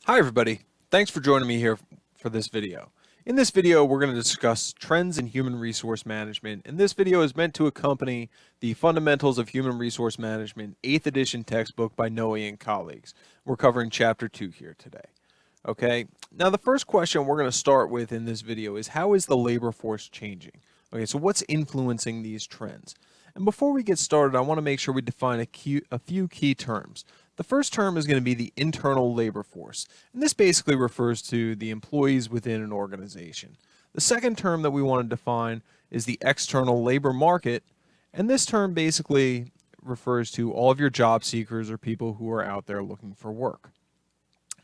Hi everybody, thanks for joining me here for this video. In this video we're going to discuss trends in human resource management, and this video is meant to accompany the Fundamentals of Human Resource Management 8th edition textbook by Noe and colleagues. We're covering chapter 2 here today. Okay, now the first question we're going to start with in this video is, how is the labor force changing? Okay, so what's influencing these trends? And before we get started, I want to make sure we define a few key terms. The first term is going to be the internal labor force, and this basically refers to the employees within an organization. The second term that we want to define is the external labor market, and this term basically refers to all of your job seekers or people who are out there looking for work.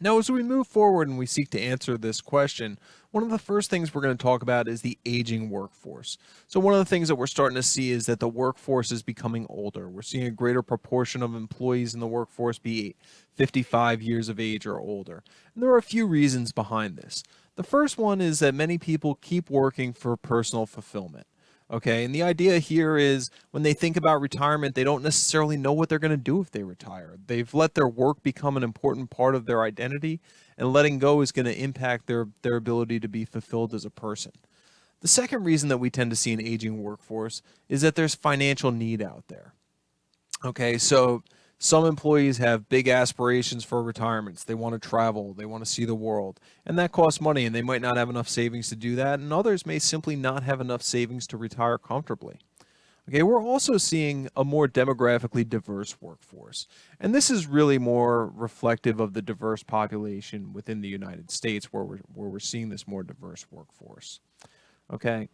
Now, as we move forward and we seek to answer this question, one of the first things we're going to talk about is the aging workforce. So one of the things that we're starting to see is that the workforce is becoming older. We're seeing a greater proportion of employees in the workforce be 55 years of age or older. And there are a few reasons behind this. The first one is that many people keep working for personal fulfillment. Okay, and the idea here is when they think about retirement, they don't necessarily know what they're going to do if they retire. They've let their work become an important part of their identity, and letting go is going to impact their ability to be fulfilled as a person. The second reason that we tend to see an aging workforce is that there's financial need out there. Okay, so some employees have big aspirations for retirements. They want to travel, they want to see the world, and that costs money, and they might not have enough savings to do that, and others may simply not have enough savings to retire comfortably. Okay, we're also seeing a more demographically diverse workforce, and this is really more reflective of the diverse population within the United States where we're seeing this more diverse workforce. Okay.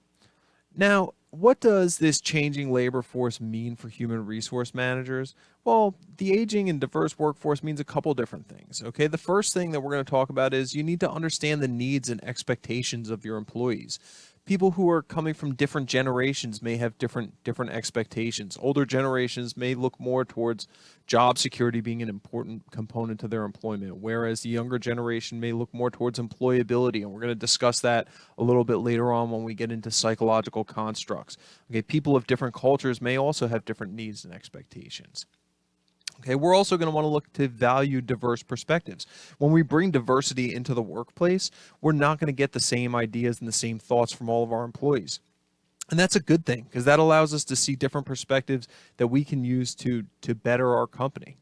Now, what does this changing labor force mean for human resource managers? Well, the aging and diverse workforce means a couple different things. Okay, the first thing that we're going to talk about is you need to understand the needs and expectations of your employees. People who are coming from different generations may have different expectations. Older generations may look more towards job security being an important component to their employment, whereas the younger generation may look more towards employability, and we're going to discuss that a little bit later on when we get into psychological constructs. Okay, people of different cultures may also have different needs and expectations. Okay, we're also going to want to look to value diverse perspectives. When we bring diversity into the workplace, we're not going to get the same ideas and the same thoughts from all of our employees. And that's a good thing, because that allows us to see different perspectives that we can use to better our company.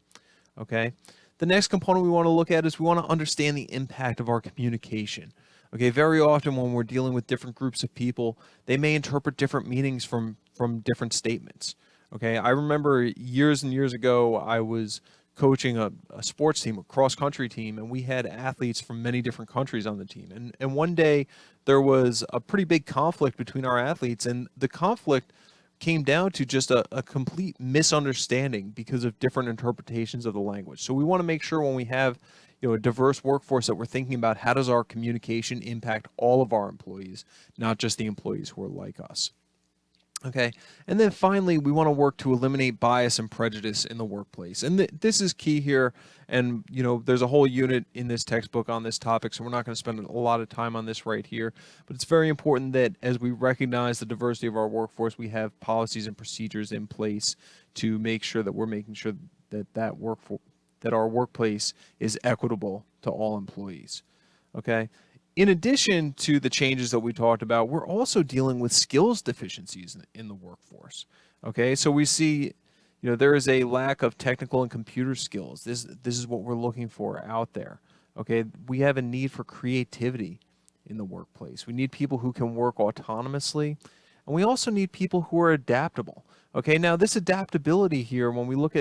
Okay, the next component we want to look at is we want to understand the impact of our communication. Okay, very often when we're dealing with different groups of people, they may interpret different meanings from different statements. Okay, I remember years and years ago, I was coaching a sports team, a cross-country team, and we had athletes from many different countries on the team. And one day, there was a pretty big conflict between our athletes, and the conflict came down to just a complete misunderstanding because of different interpretations of the language. So we want to make sure when we have a diverse workforce that we're thinking about how does our communication impact all of our employees, not just the employees who are like us. Okay, and then finally, we want to work to eliminate bias and prejudice in the workplace. And this is key here. And, there's a whole unit in this textbook on this topic, so we're not going to spend a lot of time on this right here. But it's very important that as we recognize the diversity of our workforce, we have policies and procedures in place to make sure that we're making sure that our workplace is equitable to all employees. Okay. In addition to the changes that we talked about, we're also dealing with skills deficiencies in the workforce. Okay, so we see, there is a lack of technical and computer skills. This is what we're looking for out there. Okay, we have a need for creativity in the workplace. We need people who can work autonomously, and we also need people who are adaptable. Okay, now this adaptability here, when we look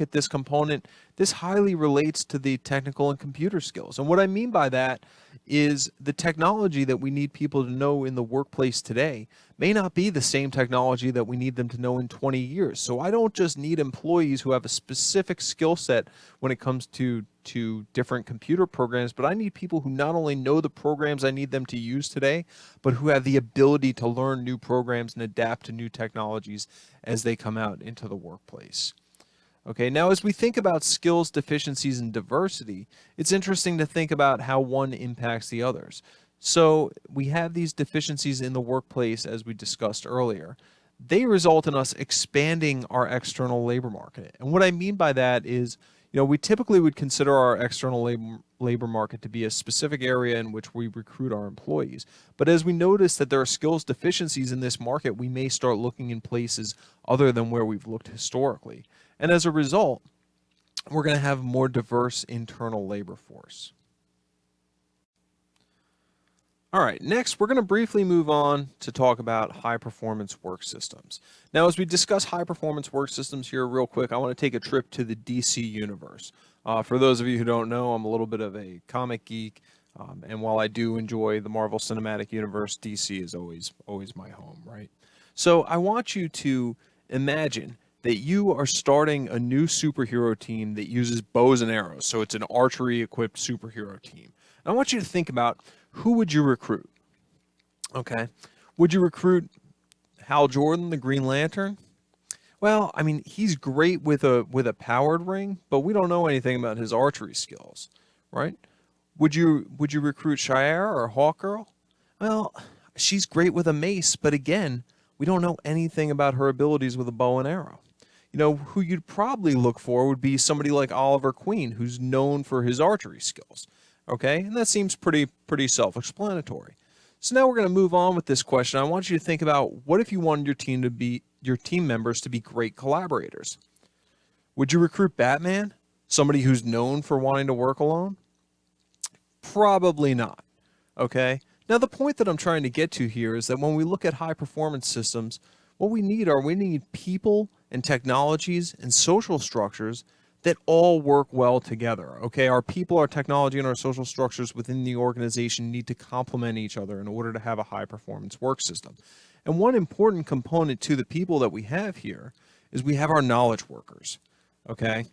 at this component, this highly relates to the technical and computer skills. And what I mean by that is the technology that we need people to know in the workplace today may not be the same technology that we need them to know in 20 years. So I don't just need employees who have a specific skill set when it comes to different computer programs, but I need people who not only know the programs I need them to use today, but who have the ability to learn new programs and adapt to new technologies as they come out into the workplace. Okay, now as we think about skills deficiencies and diversity, it's interesting to think about how one impacts the others. So we have these deficiencies in the workplace, as we discussed earlier. They result in us expanding our external labor market. And what I mean by that is, We typically would consider our external labor market to be a specific area in which we recruit our employees. But as we notice that there are skills deficiencies in this market, we may start looking in places other than where we've looked historically. And as a result, we're going to have a more diverse internal labor force. All right, next we're going to briefly move on to talk about high performance work systems. Now, as we discuss high performance work systems here real quick, I want to take a trip to the DC universe. For those of you who don't know, I'm a little bit of a comic geek, and while I do enjoy the Marvel Cinematic Universe, DC is always my home, right? So I want you to imagine that you are starting a new superhero team that uses bows and arrows. So it's an archery equipped superhero team. And I want you to think about, who would you recruit? Okay. Would you recruit Hal Jordan, the Green Lantern? Well, I mean, he's great with a powered ring, but we don't know anything about his archery skills, right? Would you recruit Shire or Hawkgirl? Well, she's great with a mace, but again, we don't know anything about her abilities with a bow and arrow. Who you'd probably look for would be somebody like Oliver Queen, who's known for his archery skills. Okay, and that seems pretty self-explanatory. So now we're going to move on with this question. I want you to think about, what if you wanted your team members to be great collaborators? Would you recruit Batman, somebody who's known for wanting to work alone? Probably not. Okay. Now the point that I'm trying to get to here is that when we look at high performance systems, what we need people and technologies and social structures that all work well together. Okay, our people, our technology, and our social structures within the organization need to complement each other in order to have a high-performance work system. And one important component to the people that we have here is we have our knowledge workers. Okay,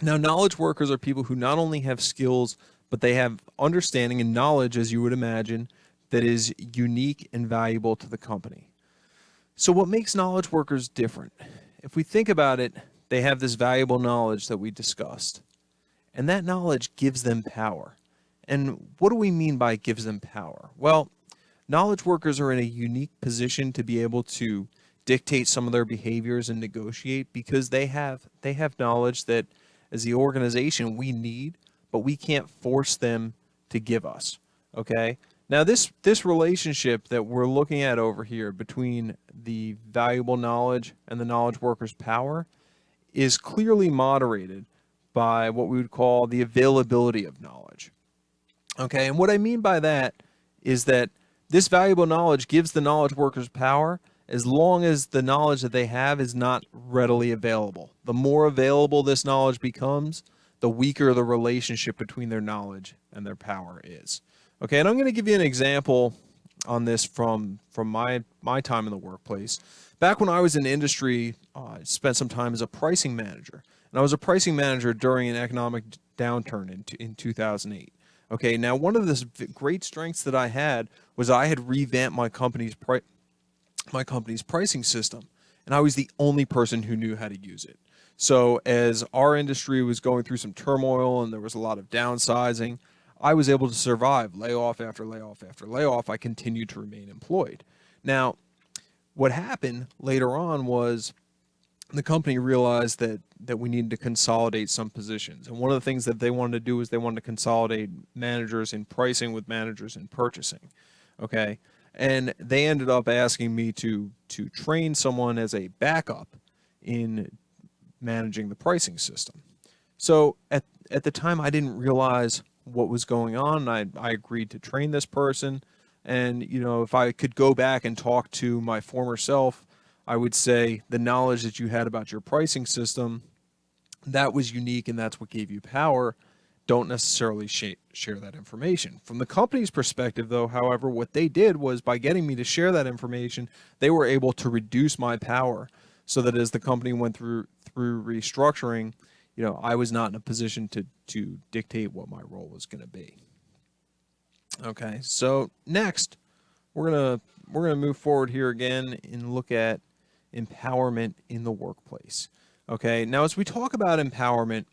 now knowledge workers are people who not only have skills, but they have understanding and knowledge, as you would imagine, that is unique and valuable to the company. So what makes knowledge workers different? If we think about it, they have this valuable knowledge that we discussed, and that knowledge gives them power. And what do we mean by gives them power? Well, knowledge workers are in a unique position to be able to dictate some of their behaviors and negotiate, because they have knowledge that as the organization we need, but we can't force them to give us. Okay? Now this relationship that we're looking at over here between the valuable knowledge and the knowledge worker's power is clearly moderated by what we would call the availability of knowledge. Okay, and what I mean by that is that this valuable knowledge gives the knowledge workers power as long as the knowledge that they have is not readily available. The more available this knowledge becomes, the weaker the relationship between their knowledge and their power is. Okay, and I'm going to give you an example on this from my time in the workplace. Back when I was in industry, I spent some time as a pricing manager. And I was a pricing manager during an economic downturn in 2008. Okay, now one of the great strengths that I had was I had revamped my company's pricing system. And I was the only person who knew how to use it. So as our industry was going through some turmoil and there was a lot of downsizing, I was able to survive layoff after layoff after layoff. I continued to remain employed. Now, what happened later on was the company realized that we needed to consolidate some positions. And one of the things that they wanted to do was they wanted to consolidate managers in pricing with managers in purchasing. Okay. And they ended up asking me to train someone as a backup in managing the pricing system. So at the time, I didn't realize what was going on. I agreed to train this person. And, if I could go back and talk to my former self, I would say the knowledge that you had about your pricing system, that was unique and that's what gave you power. Don't necessarily share that information. From the company's perspective, though, however, what they did was by getting me to share that information, they were able to reduce my power so that as the company went through restructuring, I was not in a position to dictate what my role was going to be. Okay, so next we're gonna move forward here again and look at empowerment in the workplace. Okay, now as we talk about empowerment,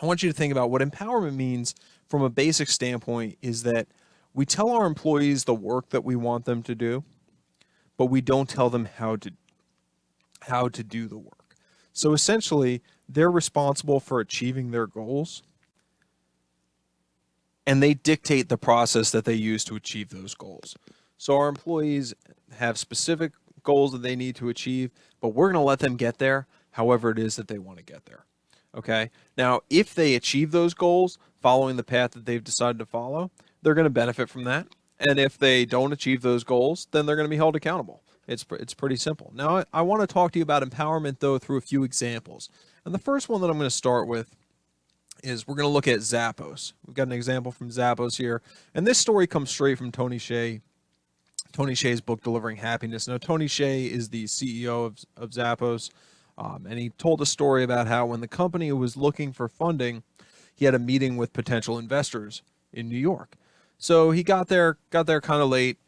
I want you to think about what empowerment means from a basic standpoint is that we tell our employees the work that we want them to do, but we don't tell them how to do the work. So essentially, they're responsible for achieving their goals, and they dictate the process that they use to achieve those goals. So our employees have specific goals that they need to achieve, but we're going to let them get there however it is that they want to get there. Okay? Now, if they achieve those goals following the path that they've decided to follow, they're going to benefit from that. And if they don't achieve those goals, then they're going to be held accountable. It's pretty simple. Now, I want to talk to you about empowerment, though, through a few examples. And the first one that I'm going to start with is we're going to look at Zappos. We've got an example from Zappos here. And this story comes straight from Tony Hsieh's book, Delivering Happiness. Now, Tony Hsieh is the CEO of Zappos. And he told a story about how when the company was looking for funding, he had a meeting with potential investors in New York. So he got there kind of late,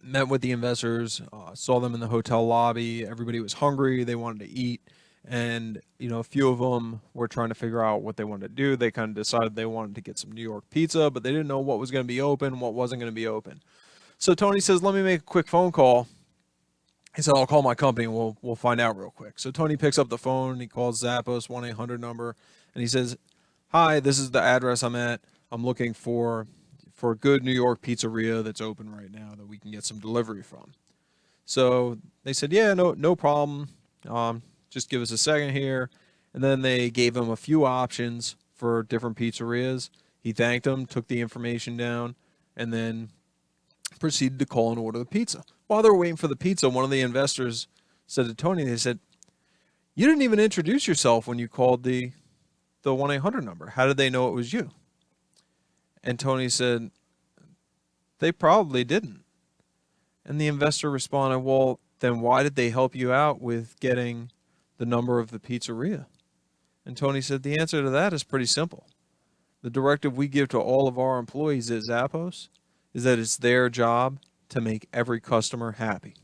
met with the investors, saw them in the hotel lobby. Everybody was hungry. They wanted to eat. And, a few of them were trying to figure out what they wanted to do. They kind of decided they wanted to get some New York pizza, but they didn't know what was going to be open, what wasn't going to be open. So Tony says, let me make a quick phone call. He said, I'll call my company and we'll find out real quick. So Tony picks up the phone. He calls Zappos 1-800 number, and he says, hi, this is the address I'm at. I'm looking for a good New York pizzeria that's open right now that we can get some delivery from. So they said, yeah, no problem. Just give us a second here. And then they gave him a few options for different pizzerias. He thanked them, took the information down, and then proceeded to call and order the pizza. While they were waiting for the pizza, one of the investors said to Tony, they said, you didn't even introduce yourself when you called the 1-800 number. How did they know it was you? And Tony said, they probably didn't. And the investor responded, well, then why did they help you out with getting the number of the pizzeria? And Tony said, the answer to that is pretty simple. The directive we give to all of our employees at Zappos is that it's their job to make every customer happy.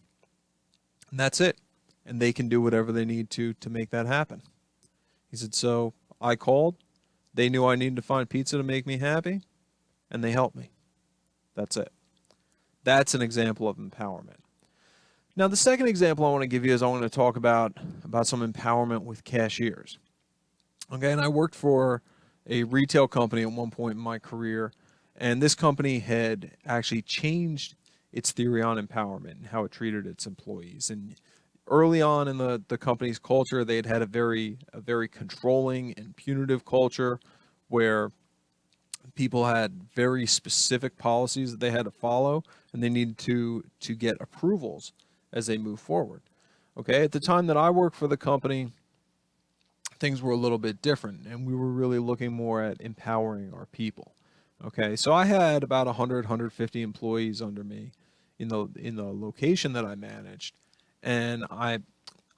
And that's it. And they can do whatever they need to make that happen. He said, so I called. They knew I needed to find pizza to make me happy, and they helped me. That's it. That's an example of empowerment. Now, the second example I want to give you is I want to talk about some empowerment with cashiers. Okay, and I worked for a retail company at one point in my career, and this company had actually changed its theory on empowerment and how it treated its employees. And early on in the company's culture, they had a very controlling and punitive culture where people had very specific policies that they had to follow, and they needed to get approvals as they move forward. Okay, at the time that I worked for the company, things were a little bit different, and we were really looking more at empowering our people. Okay, so I had about 150 employees under me in the location that I managed, and I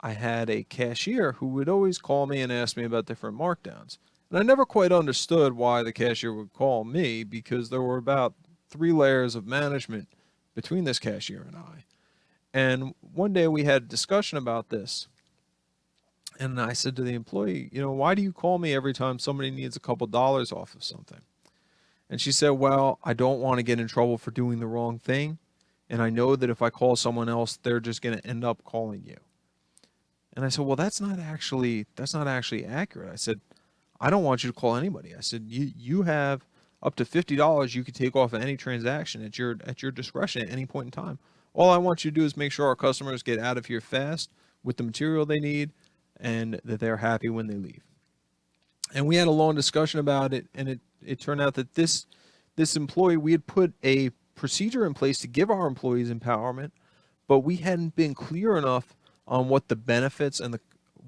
had a cashier who would always call me and ask me about different markdowns. And I never quite understood why the cashier would call me, because there were about 3 layers of management between this cashier and I. And one day we had a discussion about this. And I said to the employee, why do you call me every time somebody needs a couple dollars off of something? And she said, well, I don't want to get in trouble for doing the wrong thing. And I know that if I call someone else, they're just going to end up calling you. And I said, well, that's not actually accurate. I said, I don't want you to call anybody. I said, you have up to $50 you could take off of any transaction at your discretion at any point in time. All I want you to do is make sure our customers get out of here fast with the material they need and that they're happy when they leave. And we had a long discussion about it, and it turned out that this employee, we had put a procedure in place to give our employees empowerment, but we hadn't been clear enough on what the benefits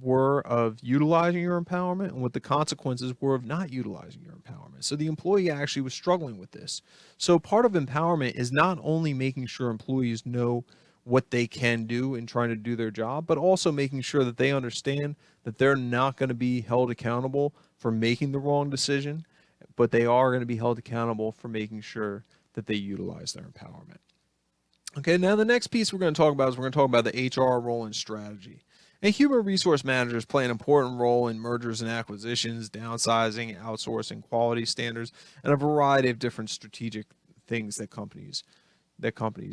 were of utilizing your empowerment and what the consequences were of not utilizing your empowerment. So the employee actually was struggling with this. So part of empowerment is not only making sure employees know what they can do in trying to do their job, but also making sure that they understand that they're not going to be held accountable for making the wrong decision, but they are going to be held accountable for making sure that they utilize their empowerment. Okay, now the next piece we're going to talk about is we're going to talk about the HR role and strategy. And human resource managers play an important role in mergers and acquisitions, downsizing, outsourcing, quality standards, and a variety of different strategic things that companies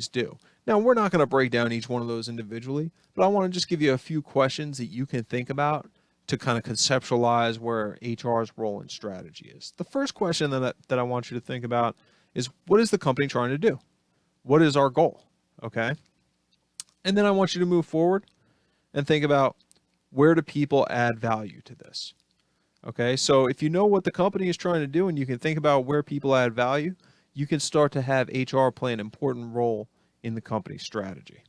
do. Now, we're not going to break down each one of those individually, but I want to just give you a few questions that you can think about to kind of conceptualize where HR's role and strategy is. The first question that I want you to think about is, what is the company trying to do? What is our goal? Okay. And then I want you to move forward and think about, where do people add value to this? Okay. So if you know what the company is trying to do and you can think about where people add value, you can start to have HR play an important role in the company's strategy.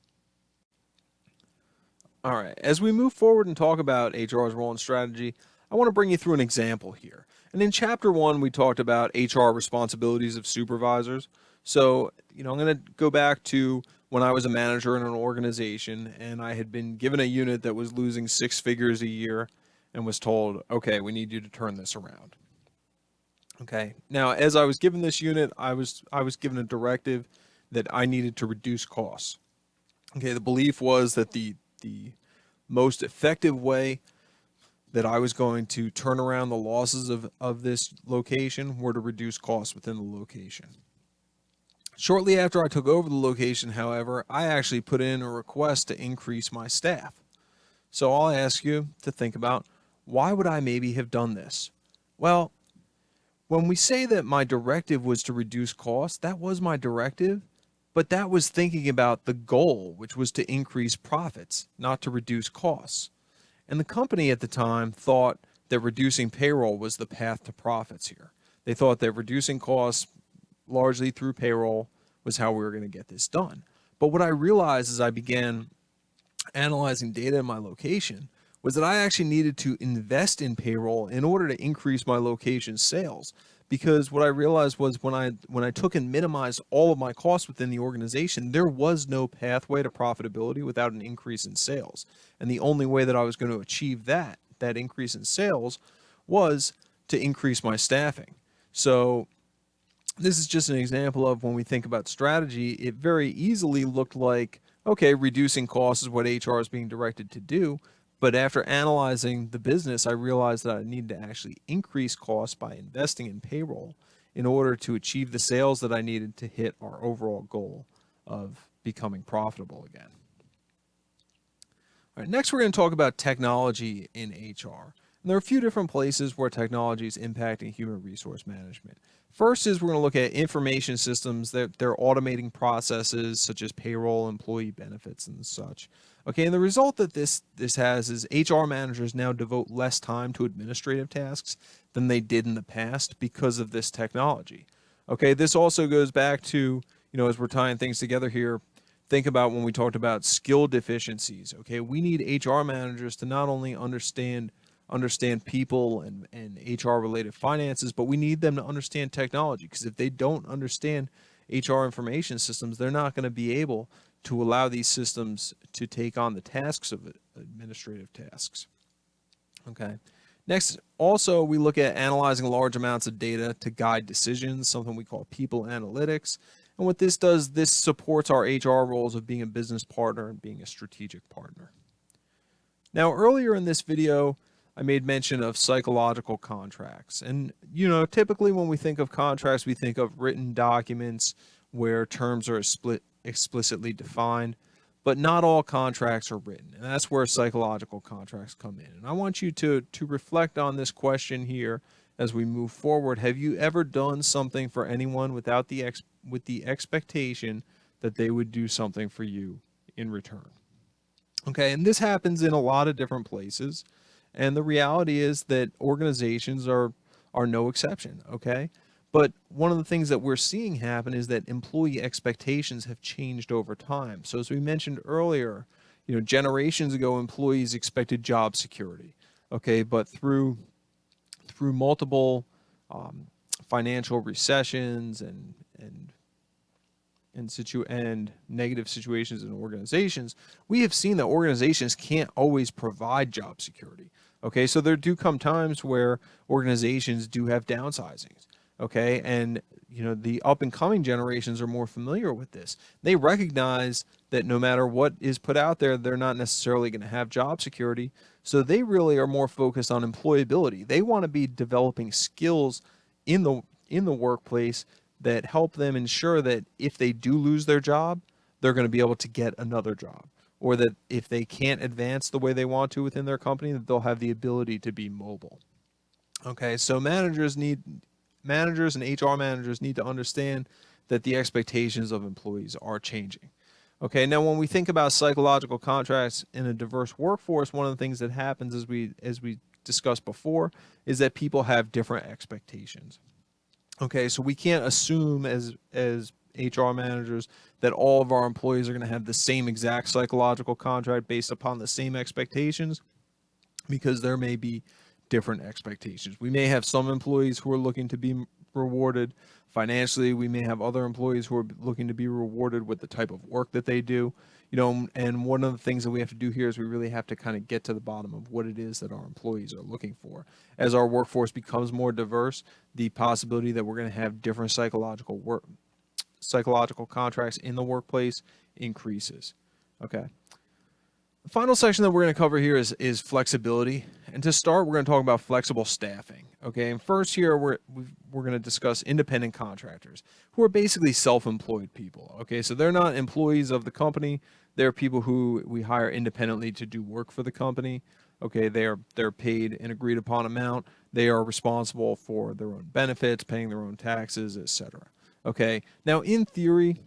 All right, as we move forward and talk about HR's role and strategy, I want to bring you through an example here. And in chapter 1, we talked about HR responsibilities of supervisors. So, I'm going to go back to when I was a manager in an organization and I had been given a unit that was losing 6 figures a year and was told, okay, we need you to turn this around. Okay, now as I was given this unit, I was given a directive that I needed to reduce costs. Okay, the belief was that the most effective way that I was going to turn around the losses of this location were to reduce costs within the location. Shortly after I took over the location, however, I actually put in a request to increase my staff. So I'll ask you to think about, why would I maybe have done this? Well, when we say that my directive was to reduce costs, that was my directive. But that was thinking about the goal, which was to increase profits, not to reduce costs. And the company at the time thought that reducing payroll was the path to profits here. They thought that reducing costs largely through payroll was how we were going to get this done. But what I realized as I began analyzing data in my location was that I actually needed to invest in payroll in order to increase my location's sales. Because what I realized was when I took and minimized all of my costs within the organization, there was no pathway to profitability without an increase in sales. And the only way that I was going to achieve that increase in sales was to increase my staffing. So this is just an example of when we think about strategy, it very easily looked like, okay, reducing costs is what HR is being directed to do. But after analyzing the business, I realized that I needed to actually increase costs by investing in payroll in order to achieve the sales that I needed to hit our overall goal of becoming profitable again. All right, next we're going to talk about technology in HR. And there are a few different places where technology is impacting human resource management. First is we're going to look at information systems. They're automating processes such as payroll, employee benefits, and such. Okay, and the result that this has is HR managers now devote less time to administrative tasks than they did in the past because of this technology. Okay, this also goes back to, as we're tying things together here, think about when we talked about skill deficiencies. Okay, we need HR managers to not only understand people and HR related finances, but we need them to understand technology, because if they don't understand HR information systems, they're not going to be able to allow these systems to take on the tasks of administrative tasks. Okay. Next, also, we look at analyzing large amounts of data to guide decisions, something we call people analytics. And what this does, this supports our HR roles of being a business partner and being a strategic partner. Now, earlier in this video, I made mention of psychological contracts. And, typically when we think of contracts, we think of written documents where terms are explicitly defined, but not all contracts are written. And that's where psychological contracts come in. And I want you to reflect on this question here as we move forward. Have you ever done something for anyone with the expectation that they would do something for you in return? Okay, and this happens in a lot of different places. And the reality is that organizations are no exception, okay? But one of the things that we're seeing happen is that employee expectations have changed over time. So as we mentioned earlier, generations ago, employees expected job security, okay? But through multiple financial recessions and negative situations in organizations, we have seen that organizations can't always provide job security. Okay, so there do come times where organizations do have downsizings. Okay, and the up and coming generations are more familiar with this. They recognize that no matter what is put out there, they're not necessarily going to have job security. So they really are more focused on employability. They want to be developing skills in the workplace that help them ensure that if they do lose their job, they're going to be able to get another job. or that if they can't advance the way they want to within their company, that they'll have the ability to be mobile. Okay, so managers and HR managers need to understand that the expectations of employees are changing. Okay, now when we think about psychological contracts in a diverse workforce, one of the things that happens as we discussed before is that people have different expectations. Okay, so we can't assume as HR managers that all of our employees are going to have the same exact psychological contract based upon the same expectations, because there may be different expectations. We may have some employees who are looking to be rewarded financially. We may have other employees who are looking to be rewarded with the type of work that they do. And one of the things that we have to do here is we really have to kind of get to the bottom of what it is that our employees are looking for. As our workforce becomes more diverse, the possibility that we're going to have different psychological contracts in the workplace increases. Okay. The final section that we're going to cover here is flexibility. And to start, we're going to talk about flexible staffing. Okay, and first here we're going to discuss independent contractors, who are basically self-employed people. Okay, so they're not employees of the company. They're people who we hire independently to do work for the company. Okay, they're paid an agreed upon amount. They are responsible for their own benefits, paying their own taxes, etc. Okay, now in theory,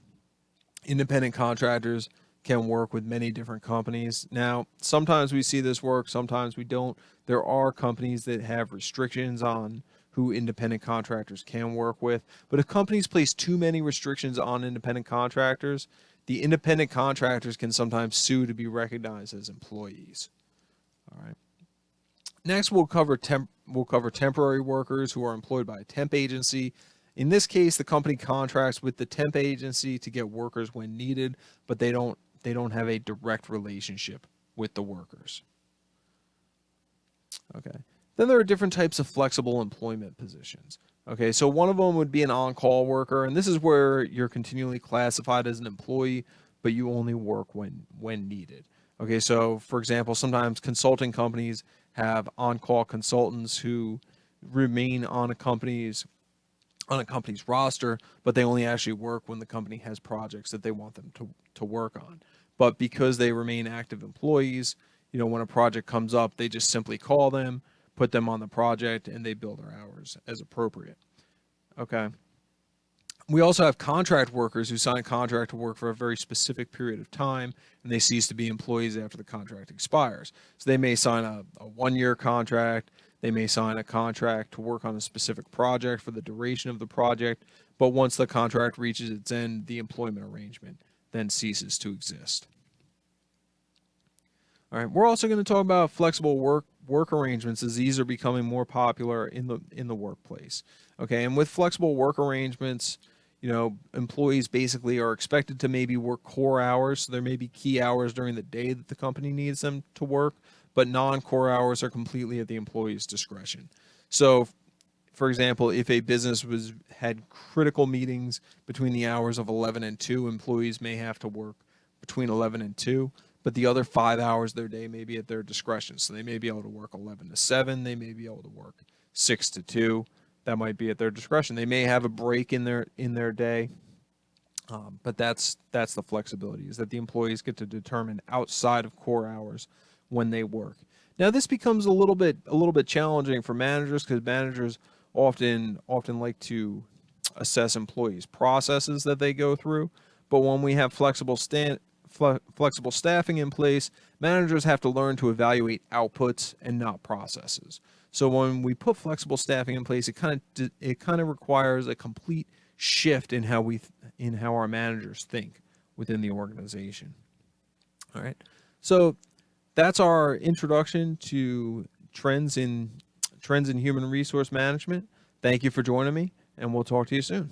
independent contractors can work with many different companies. Now, sometimes we see this work, sometimes we don't. There are companies that have restrictions on who independent contractors can work with. But if companies place too many restrictions on independent contractors, the independent contractors can sometimes sue to be recognized as employees. All right. Next, we'll cover temporary workers who are employed by a temp agency. In this case, the company contracts with the temp agency to get workers when needed, but they don't have a direct relationship with the workers. Okay. Then there are different types of flexible employment positions. Okay, so one of them would be an on-call worker, and this is where you're continually classified as an employee, but you only work when needed. Okay, so for example, sometimes consulting companies have on-call consultants who remain on a company's roster, but they only actually work when the company has projects that they want them to work on. But because they remain active employees, when a project comes up, they just simply call them, put them on the project, and they bill their hours as appropriate. Okay. We also have contract workers who sign a contract to work for a very specific period of time, and they cease to be employees after the contract expires. So they may sign a 1-year contract. They may sign a contract to work on a specific project for the duration of the project, but once the contract reaches its end, the employment arrangement then ceases to exist. All right, we're also going to talk about flexible work arrangements, as these are becoming more popular in the workplace. Okay, and with flexible work arrangements, employees basically are expected to maybe work core hours. So there may be key hours during the day that the company needs them to work, but non-core hours are completely at the employee's discretion. So, for example, if a business had critical meetings between the hours of 11 and 2, employees may have to work between 11 and 2, but the other 5 hours of their day may be at their discretion. So they may be able to work 11 to 7, they may be able to work 6 to 2. That might be at their discretion. They may have a break in their day, but that's the flexibility, is that the employees get to determine outside of core hours when they work. Now, this becomes a little bit challenging for managers, because managers often like to assess employees' processes that they go through. But when we have flexible staffing in place, managers have to learn to evaluate outputs and not processes. So when we put flexible staffing in place, it kind of requires a complete shift in how our managers think within the organization. All right. So that's our introduction to trends in human resource management. Thank you for joining me, and we'll talk to you soon.